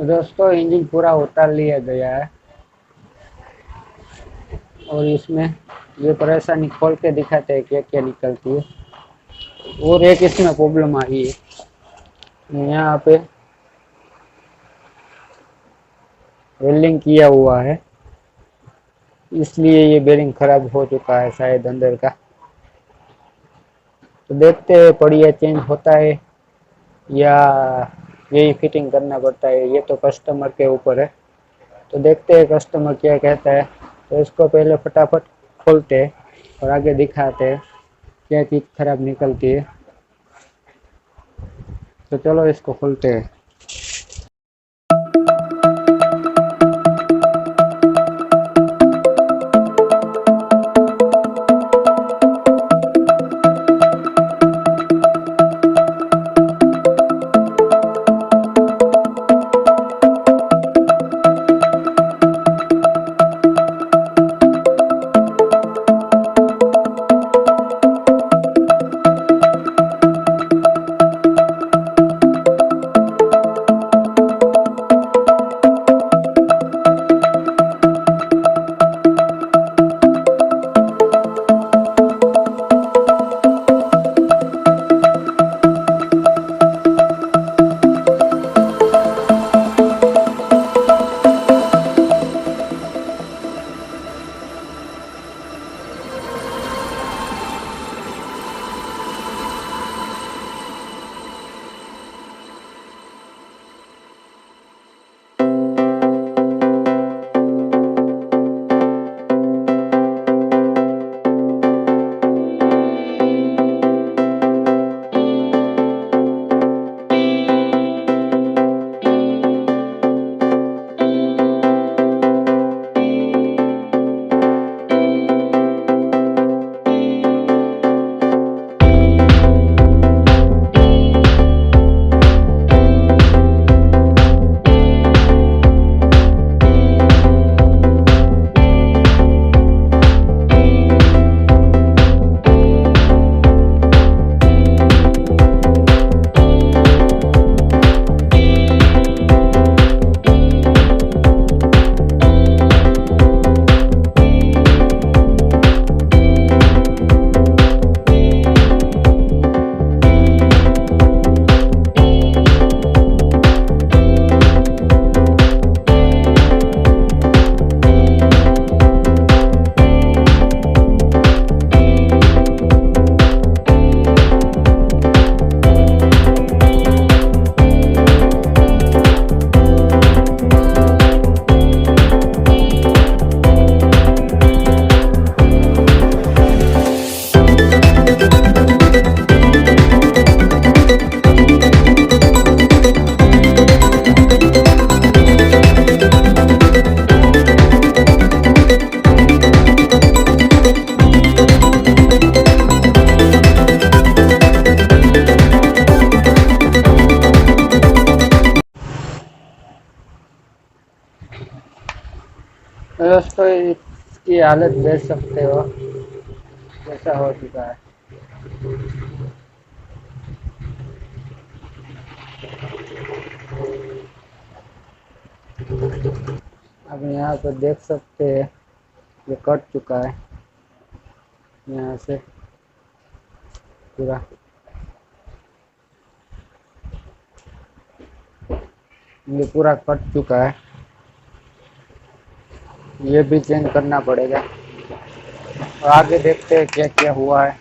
दोस्तों इंजन पूरा उतार लिया गया है और इसमें ये परेशानी खोल के दिखाते हैं क्या क्या निकलती है। और एक इसमें प्रॉब्लम आई है, यहाँ पे वेल्डिंग किया हुआ है इसलिए ये बेरिंग खराब हो चुका है शायद अंदर का। तो देखते हैं बढ़िया चेंज होता है या यही फिटिंग करना पड़ता है, ये तो कस्टमर के ऊपर है। तो देखते हैं कस्टमर क्या कहता है। तो इसको पहले फटाफट खोलते हैं और आगे दिखाते हैं क्या चीज़ खराब निकलती है। तो चलो इसको खोलते हैं। दोस्तों इसकी हालत देख सकते हो कैसा हो चुका है। अब यहाँ पर देख सकते हैं ये कट चुका है यहाँ से पूरा। ये पूरा कट चुका है, ये भी चेंज करना पड़ेगा। और आगे देखते हैं क्या क्या हुआ है।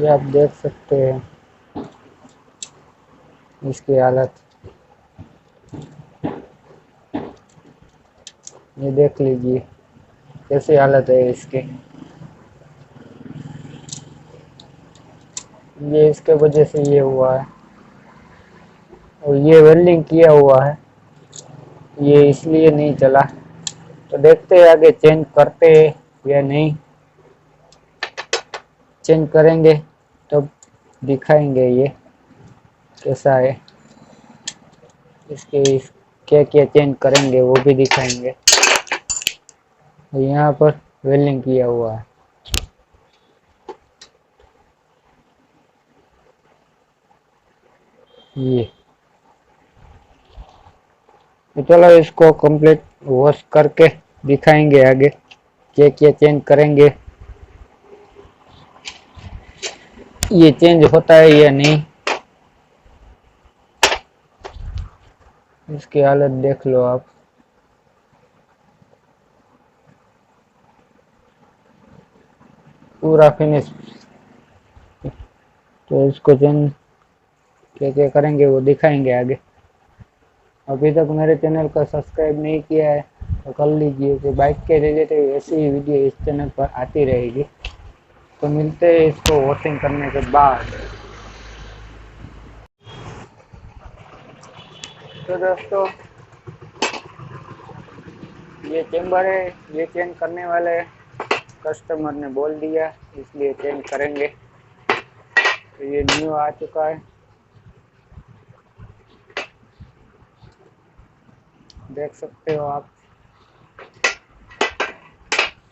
ये आप देख सकते हैं इसकी हालत, ये देख लीजिए कैसी हालत है इसकी। ये इसके वजह से ये हुआ है, और ये वेल्डिंग किया हुआ है, ये इसलिए नहीं चला। तो देखते हैं आगे चेंज करते हैं या नहीं। चेंज करेंगे तो दिखाएंगे ये कैसा है, इसके क्या क्या चेंज करेंगे वो भी दिखाएंगे। यहाँ पर वेल्डिंग किया हुआ है, ये। तो चलो इसको कंप्लीट वॉश करके दिखाएंगे आगे क्या क्या चेंज करेंगे, ये चेंज होता है या नहीं। इसकी हालत देख लो आप, पूरा फिनिश। तो इसको चेंज क्या क्या करेंगे वो दिखाएंगे आगे। अभी तक मेरे चैनल को सब्सक्राइब नहीं किया है तो कर लीजिए, कि बाइक के रिलेटेड ऐसी ही वीडियो इस चैनल पर आती रहेगी। तो मिलते हैं इसको वॉशिंग करने के बाद। तो दोस्तों ये चेंबर है, ये चेंज करने वाले कस्टमर ने बोल दिया इसलिए चेंज करेंगे। तो ये न्यू आ चुका है, देख सकते हो आप।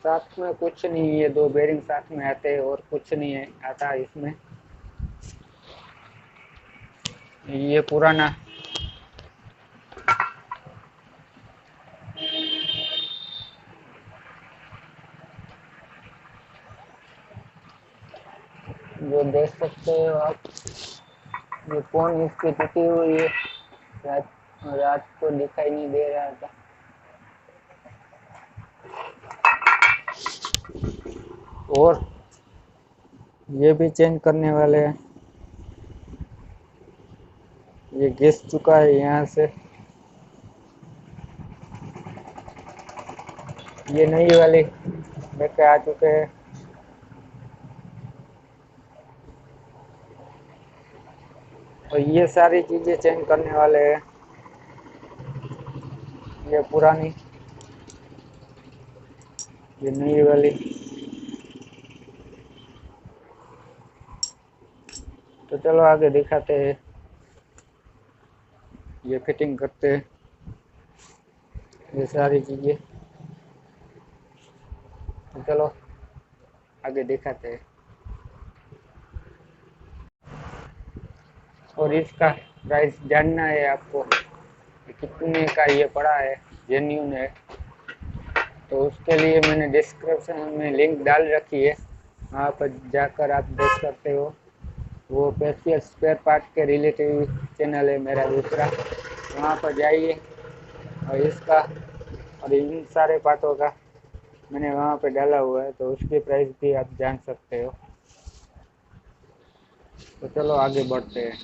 साथ में कुछ नहीं है, दो बेरिंग साथ में आते हैं और कुछ नहीं है आता इसमें। ये पुराना जो देख सकते हो आप, ये फोन इसकी टूटी हुई है, रात को दिखाई नहीं दे रहा था। और ये भी चेंज करने वाले हैं, ये घिस चुका है यहाँ से। ये नई वाली लेके आ चुके हैं। और ये सारी चीजें चेंज करने वाले हैं, ये पुरानी, ये नई वाली। तो चलो आगे दिखाते हैं, ये फिटिंग करते हैं ये सारी चीजें। तो चलो आगे दिखाते हैं। और इसका प्राइस जानना है आपको कि कितने का ये पड़ा है, जेन्यून है। तो उसके लिए मैंने डिस्क्रिप्शन में लिंक डाल रखी है, वहाँ पर जाकर आप देख सकते हो। वो स्पेशल स्पेयर पार्ट के रिलेटिव चैनल है मेरा दूसरा, वहाँ पर जाइए और इसका और इन सारे पार्टों का मैंने वहाँ पे डाला हुआ है, तो उसकी प्राइस भी आप जान सकते हो। तो चलो आगे बढ़ते हैं।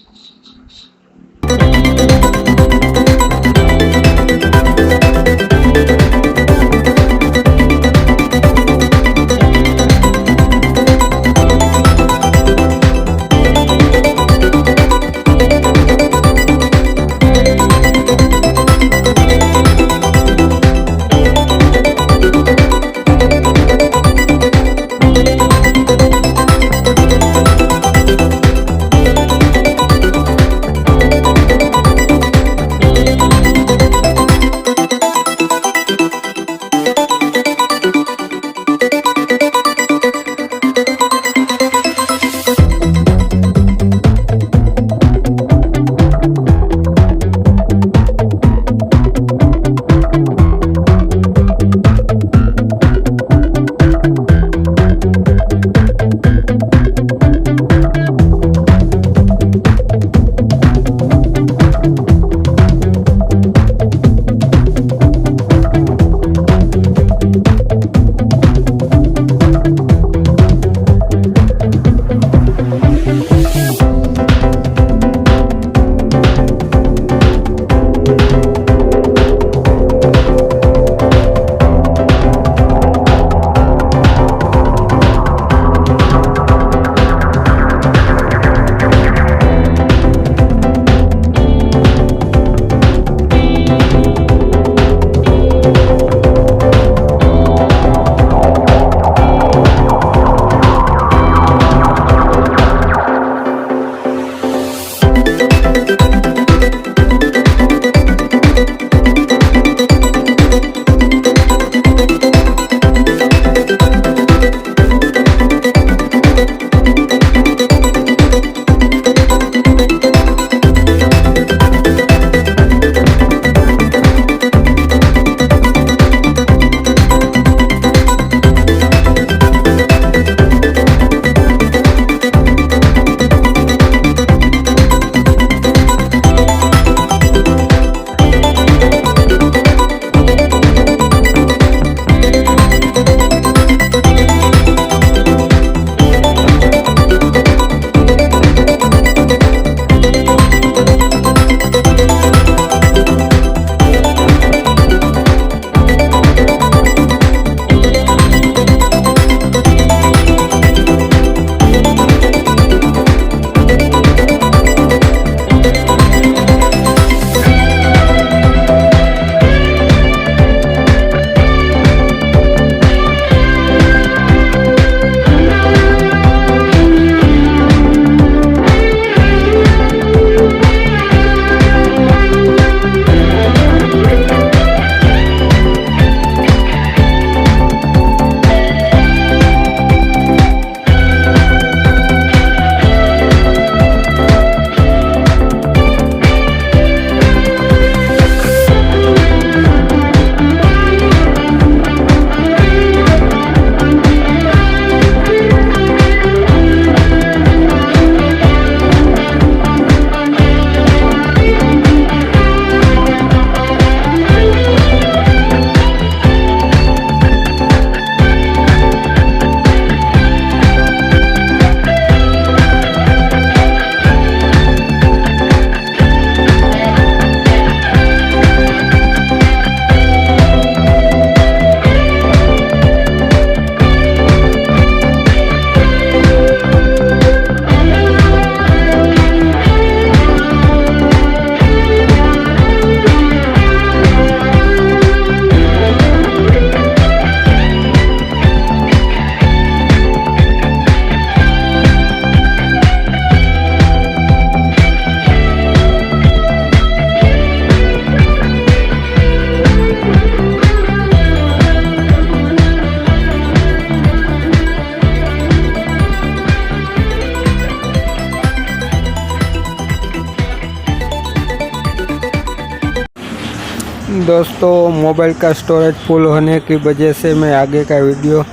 दोस्तों मोबाइल का स्टोरेज फुल होने की वजह से मैं आगे का वीडियो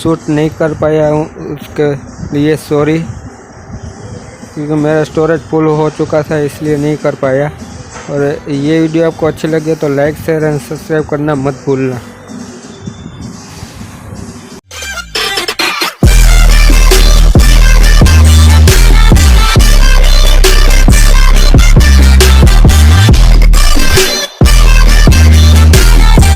शूट नहीं कर पाया हूँ, उसके लिए सॉरी, क्योंकि मेरा स्टोरेज फुल हो चुका था इसलिए नहीं कर पाया। और ये वीडियो आपको अच्छी लगे तो लाइक शेयर एंड सब्सक्राइब करना मत भूलना।